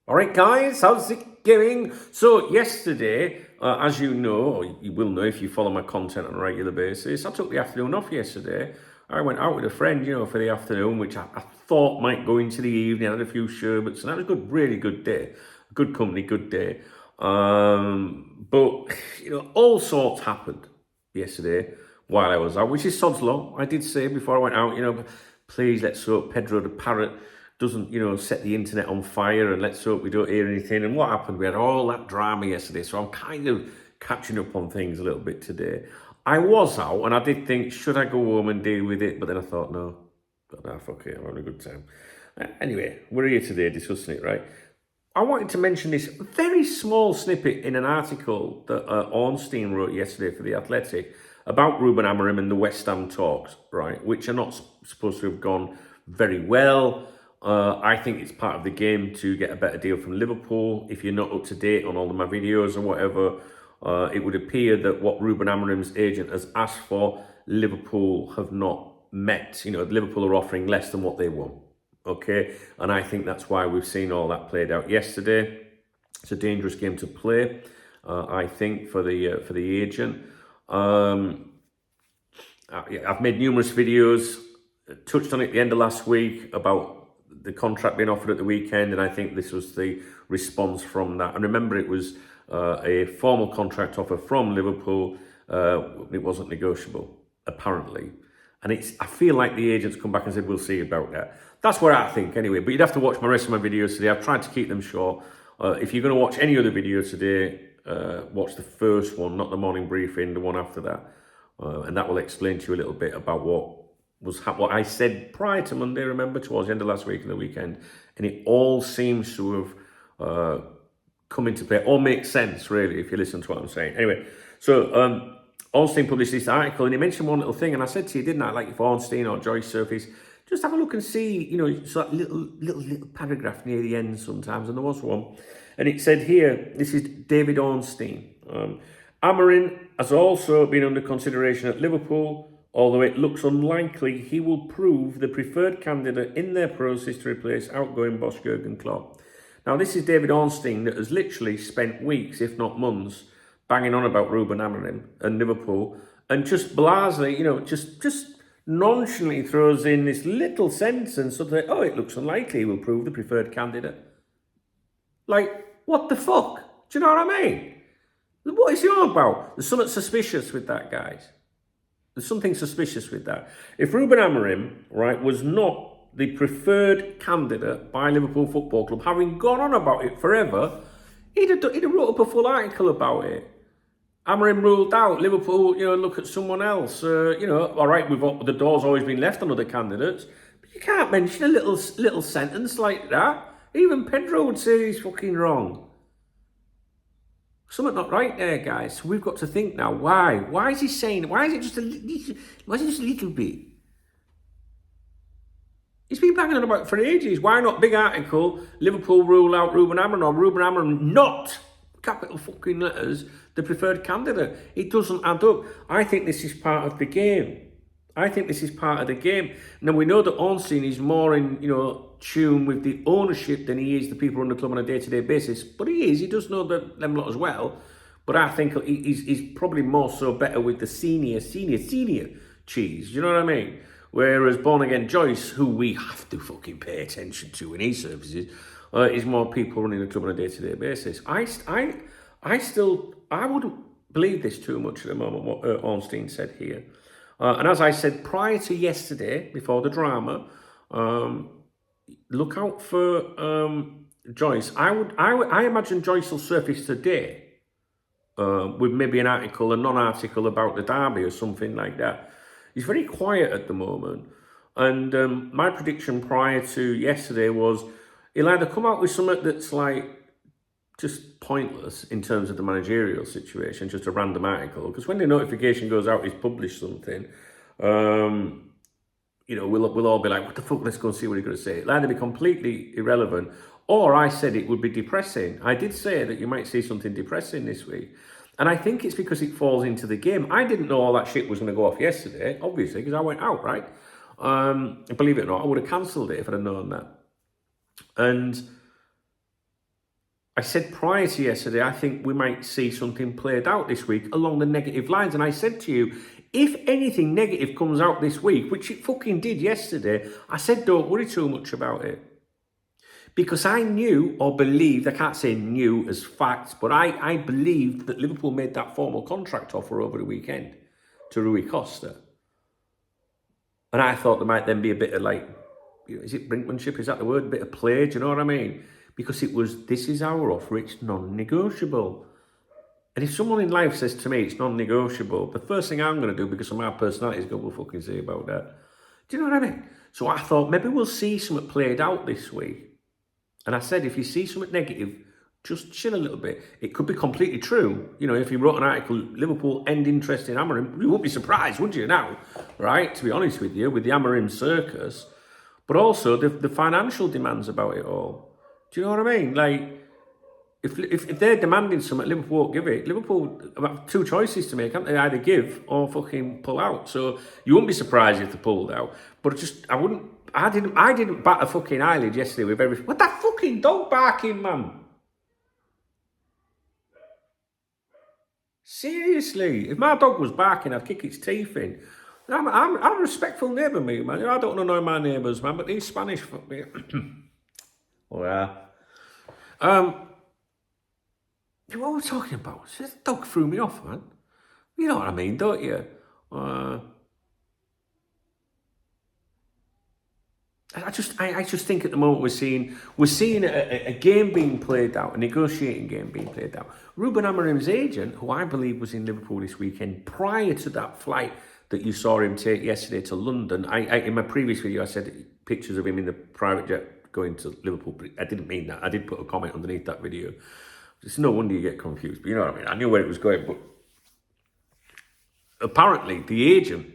All right, guys, how's it going? So yesterday, as you know, or you will know if you follow my content on a regular basis, I took the afternoon off yesterday. I went out with a friend, for the afternoon, which I thought might go into the evening. I had a few sherbets, and that was a good, really good day. Good company, good day. But, all sorts happened yesterday while I was out, which is sod's law. I did say before I went out, please let's hope Pedro the Parrot doesn't, set the internet on fire, and let's hope we don't hear anything. And what happened? We had all that drama yesterday, so I'm kind of catching up on things a little bit today. I was out, and I did think, should I go home and deal with it? But then I thought, no, fuck it, I'm having a good time. Anyway, we're here today discussing it, right? I wanted to mention this very small snippet in an article that Ornstein wrote yesterday for The Athletic about Ruben Amorim and the West Ham talks, right, which are not supposed to have gone very well. I think it's part of the game to get a better deal from Liverpool. If you're not up to date on all of my videos or whatever, it would appear that what Ruben Amorim's agent has asked for, Liverpool have not met. Liverpool are offering less than what they want. Okay, and I think that's why we've seen all that played out yesterday. It's a dangerous game to play, I think, for the agent. I've made numerous videos, touched on it at the end of last week about the contract being offered at the weekend, and I think this was the response from that. And remember, it was a formal contract offer from Liverpool. It wasn't negotiable, apparently. And I feel like the agents come back and said, we'll see about that. That's what I think anyway. But you'd have to watch my rest of my videos today. I've tried to keep them short. If you're going to watch any other video today, watch the first one, not the morning briefing, the one after that. And that will explain to you a little bit about what I said prior to Monday, remember, towards the end of last week and the weekend. And it all seems to have come into play, or makes sense, really, if you listen to what I'm saying. Anyway, so Ornstein published this article, and he mentioned one little thing, and I said to you, didn't I, like if Ornstein or Joyce Surface, just have a look and see, so that little paragraph near the end sometimes, and there was one. And it said here, this is David Ornstein. Amorim has also been under consideration at Liverpool, although it looks unlikely he will prove the preferred candidate in their process to replace outgoing boss Jurgen Klopp. Now, this is David Ornstein that has literally spent weeks, if not months, banging on about Ruben Amorim and Liverpool, and just blasely, just nonchalantly throws in this little sentence of that, it looks unlikely he will prove the preferred candidate. Like, what the fuck? Do you know what I mean? What is he on about? There's something suspicious with that, guys. There's something suspicious with that. If Ruben Amorim, right, was not the preferred candidate by Liverpool Football Club, having gone on about it forever, he'd have wrote up a full article about it. Amorim ruled out. Liverpool, look at someone else. All right, the door's always been left on other candidates, but you can't mention a little sentence like that. Even Pedro would say he's fucking wrong. Something not right there, guys. So we've got to think now. Why? Why is he saying? Why is it just a little bit? He's been banging on about it for ages. Why not? Big article. Liverpool rule out Ruben Amorim, or Ruben Amorim not, capital fucking letters, the preferred candidate. It doesn't add up. I think this is part of the game. Now, we know that Ornstein is more in, tune with the ownership than he is the people on the club on a day-to-day basis. But he does know them lot as well. But I think he's probably more so better with the senior cheese. You know what I mean? Whereas born-again Joyce, who we have to fucking pay attention to in his services, is more people running the club on a day-to-day basis. I wouldn't believe this too much at the moment, what Ornstein said here. And as I said prior to yesterday, before the drama, look out for Joyce. I imagine Joyce will surface today with maybe a non-article about the derby or something like that. He's very quiet at the moment. And my prediction prior to yesterday was he'll either come out with something that's like just pointless in terms of the managerial situation, just a random article. Because when the notification goes out, he's published something, we'll all be like, what the fuck, let's go and see what he's going to say. It'll either be completely irrelevant, or I said it would be depressing. I did say that you might see something depressing this week. And I think it's because it falls into the game. I didn't know all that shit was going to go off yesterday, obviously, because I went out, right? Believe it or not, I would have cancelled it if I'd have known that. And I said prior to yesterday, I think we might see something played out this week along the negative lines. And I said to you, if anything negative comes out this week, which it fucking did yesterday, I said don't worry too much about it. Because I knew or believed, I can't say knew as facts, but I believed that Liverpool made that formal contract offer over the weekend to Rui Costa. And I thought there might then be a bit of like, is it brinkmanship? Is that the word? A bit of play, do you know what I mean? Because it was, this is our offer, it's non-negotiable. And if someone in life says to me it's non-negotiable, the first thing I'm going to do, because of my personality, is go, well, fucking say about that. Do you know what I mean? So I thought maybe we'll see something played out this week. And I said, if you see something negative, just chill a little bit. It could be completely true. You know, if you wrote an article, Liverpool end interest in Amorim, you wouldn't be surprised, would you now? Right? To be honest with you, with the Amorim circus. But also the financial demands about it all. Do you know what I mean? Like, if they're demanding something, Liverpool won't give it. Liverpool have two choices to make, can't they? Either give or fucking pull out. So you wouldn't be surprised if they pulled out. But just, I didn't bat a fucking eyelid yesterday with everything. What that fucking dog barking, man? Seriously, if my dog was barking, I'd kick its teeth in. I'm a respectful neighbour, me, man. You know, I don't annoy my neighbours, man, but these Spanish fuck me. Oh, yeah. What were we talking about? This dog threw me off, man. You know what I mean, don't you? I just think at the moment we're seeing a game being played out, a negotiating game being played out. Ruben Amorim's agent, who I believe was in Liverpool this weekend, prior to that flight that you saw him take yesterday to London. In my previous video, I said pictures of him in the private jet going to Liverpool. I didn't mean that. I did put a comment underneath that video. It's no wonder you get confused, but you know what I mean. I knew where it was going, but apparently the agent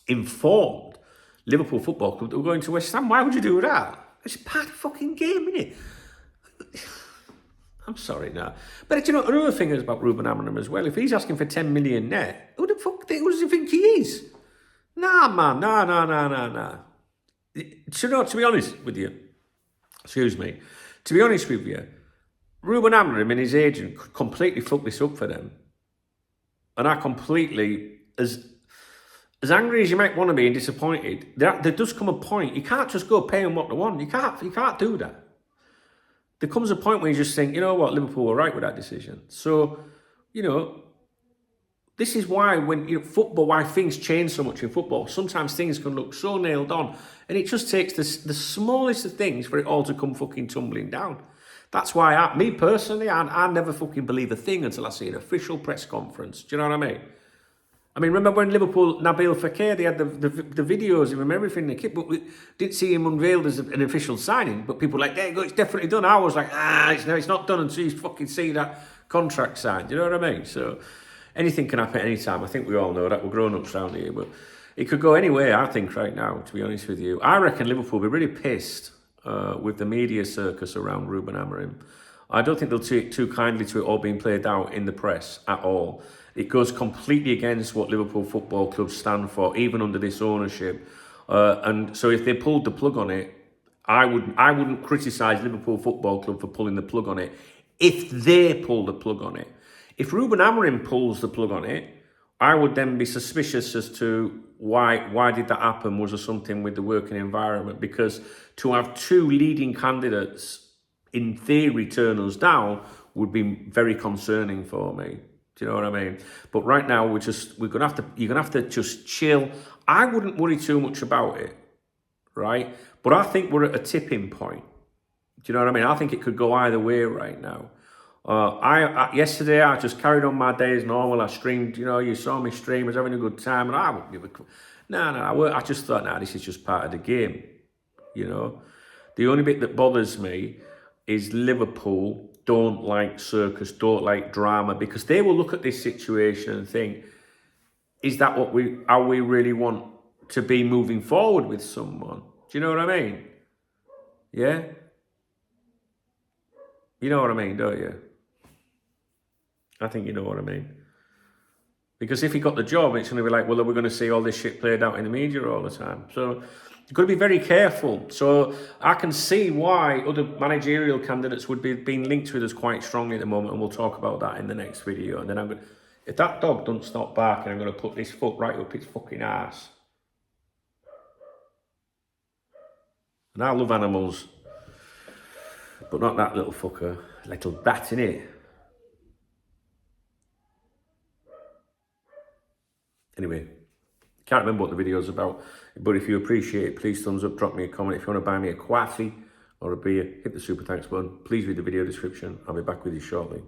informed Liverpool Football Club that we're going to West Ham. Why would you do that? It's part of the fucking game, isn't it? I'm sorry, nah. But you know, another thing is about Ruben Amorim as well. If he's asking for 10 million net, who does he think he is? Nah, man, nah. So, no, to be honest with you, to be honest with you, Ruben Amorim and his agent could completely fuck this up for them. And I completely, as angry as you might want to be and disappointed, there does come a point, you can't just go pay them what they want. You can't do that. There comes a point where you just think, you know what, Liverpool were right with that decision. So, you know, this is why why things change so much in football. Sometimes things can look so nailed on, and it just takes the smallest of things for it all to come fucking tumbling down. That's why me personally, I never fucking believe a thing until I see an official press conference. Do you know what I mean? I mean, remember when Liverpool, Nabil Fekir, they had the videos of him, everything, but we didn't see him unveiled as an official signing, but people were like, there you go, it's definitely done. I was like, it's not done until you fucking see that contract signed. You know what I mean? So anything can happen anytime. I think we all know that. We're grown-ups around here, but it could go anywhere, I think, right now, to be honest with you. I reckon Liverpool will be really pissed with the media circus around Ruben Amorim. I don't think they'll take too kindly to it all being played out in the press at all. It goes completely against what Liverpool Football Club stand for, even under this ownership. And so if they pulled the plug on it, I wouldn't criticise Liverpool Football Club for pulling the plug on it if they pull the plug on it. If Ruben Amorim pulls the plug on it, I would then be suspicious as to why did that happen? Was there something with the working environment? Because to have two leading candidates, in theory, turn us down would be very concerning for me. Do you know what I mean? But right now, you're gonna have to just chill. I wouldn't worry too much about it, right? But I think we're at a tipping point. Do you know what I mean? I think it could go either way right now. Yesterday I just carried on my day as normal. I streamed, you saw me stream, I was having a good time, and I wouldn't give a... I just thought, this is just part of the game, The only bit that bothers me is Liverpool don't like circus, don't like drama, because they will look at this situation and think, is that how we really want to be moving forward with someone? Do you know what I mean? Yeah? You know what I mean, don't you? I think you know what I mean. Because if he got the job, it's going to be like, well, we're going to see all this shit played out in the media all the time. So You've got to be very careful. So I can see why other managerial candidates would be being linked with us quite strongly at the moment, and we'll talk about that in the next video. And then I'm going to, if that dog doesn't stop barking, I'm going to put this foot right up its fucking ass. And I love animals, but not that little fucker. Little bat, innit? Anyway, can't remember what the video's about, but if you appreciate it, please thumbs up, drop me a comment. If you want to buy me a coffee or a beer, hit the super thanks button. Please read the video description. I'll be back with you shortly.